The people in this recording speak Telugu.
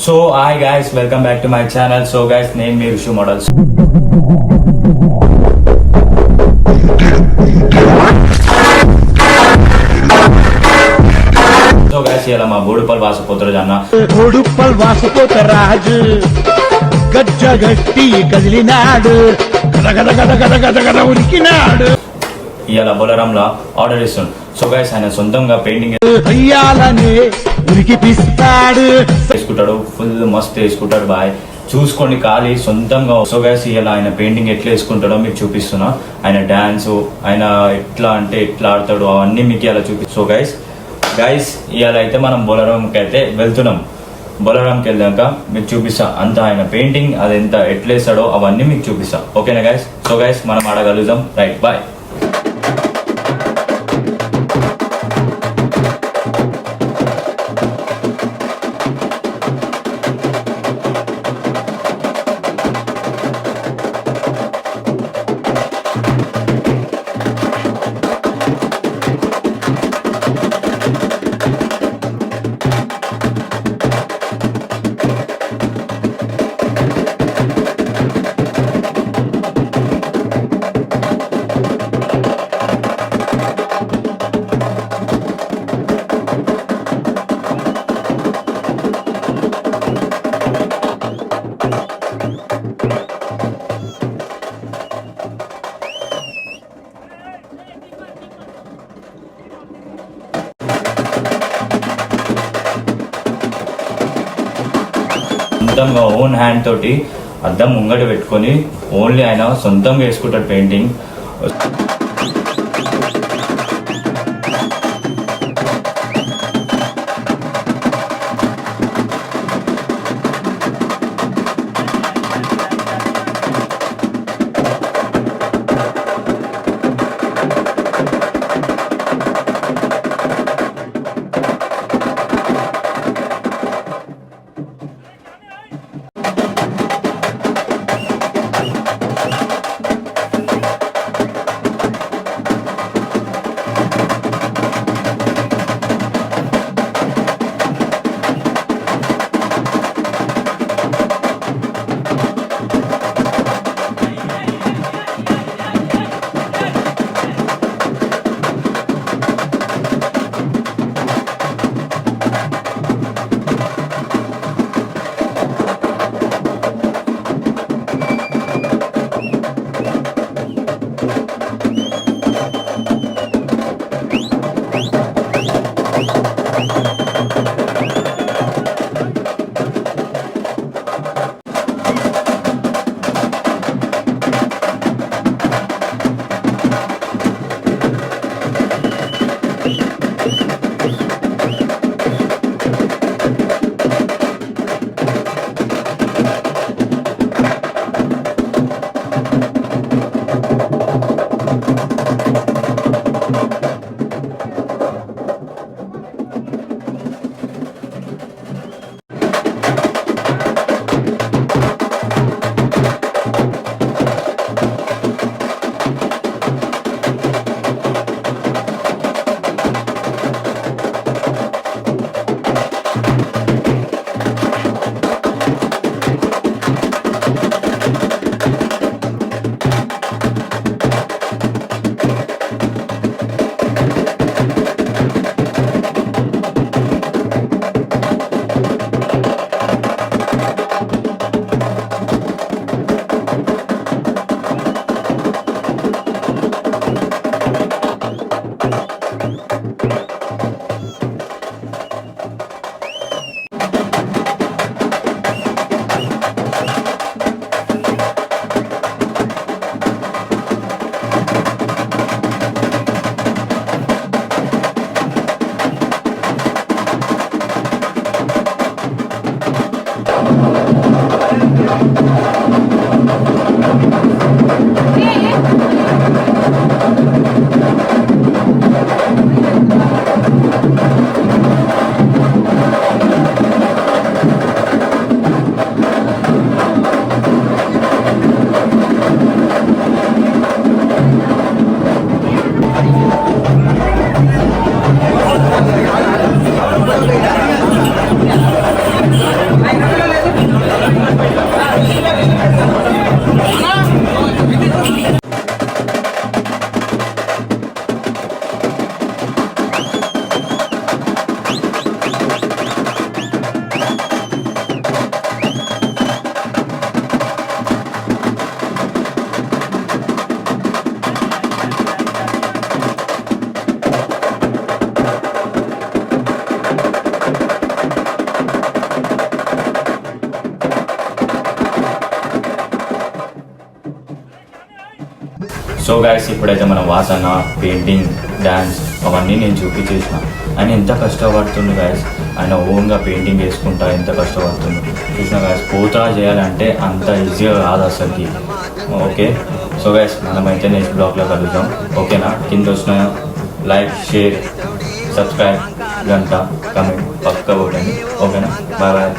So hi guys, welcome back to my channel. So guys, name me Rishu Models. So guys, ఇలా మా బోడుపల్ వాసపోతారు అన్న. బోడుపల్ వాసపోత రాజు గజ్జ గట్టి కదిలినాడు గద గద గద గద గద గద ఉరికినాడు. ఇలా బొలరంలా ఆర్డర్ ఇస్తుంది. సో గైస్ ఆయన సొంతంగా పెయింటింగ్ అయ్యాలనే ఉరికిపిస్తాడు, వేసుకుంటాడు, ఫుల్ మస్త్ వేసుకుంటాడు బాయ్. చూసుకోండి ఖాళీ సొంతంగా. సో గైస్ ఇలా ఆయన పెయింటింగ్ ఎట్లా వేసుకుంటాడో మీకు చూపిస్తున్నా. ఆయన డాన్స్ ఆయన ఎట్లా అంటే ఎట్లా ఆడతాడు అవన్నీ మీకు ఇలా చూపి. సో గైస్ ఇవాళ అయితే మనం బొలరంకి అయితే వెళ్తున్నాం. బొలరంకి వెళ్ళాక మీకు చూపిస్తా అంత ఆయన పెయింటింగ్ అది ఎంత ఎట్లా వేస్తాడో అవన్నీ మీకు చూపిస్తా. ఓకేనా గైస్? సో గైస్ మనం ఆడగలుగుతాం. Right, bye. సొంతంగా ఓన్ హ్యాండ్ తోటి అద్దం ముంగట పెట్టుకొని ఓన్లీ ఆయన సొంతంగా వేసుకుంటాడు పెయింటింగ్. సో గైస్ ఇప్పుడైతే మన వాసన పెయింటింగ్ డ్యాన్స్ అవన్నీ నేను చూపించేసిన. ఆయన ఎంత కష్టపడుతుంది గైస్, ఆయన ఓన్గా పెయింటింగ్ వేసుకుంటా ఎంత కష్టపడుతుంది చూసిన గైస్. పోతా చేయాలంటే అంత ఈజీగా కాదు అసలుకి. ఓకే సో గైస్ మనమైతే నెక్స్ట్ బ్లాగ్లో కలుద్దాం. ఓకేనా? కింద వచ్చిన లైక్ షేర్ సబ్స్క్రైబ్ గంట కమెంట్ పక్క కొట్టండి. ఓకేనా? Bye bye.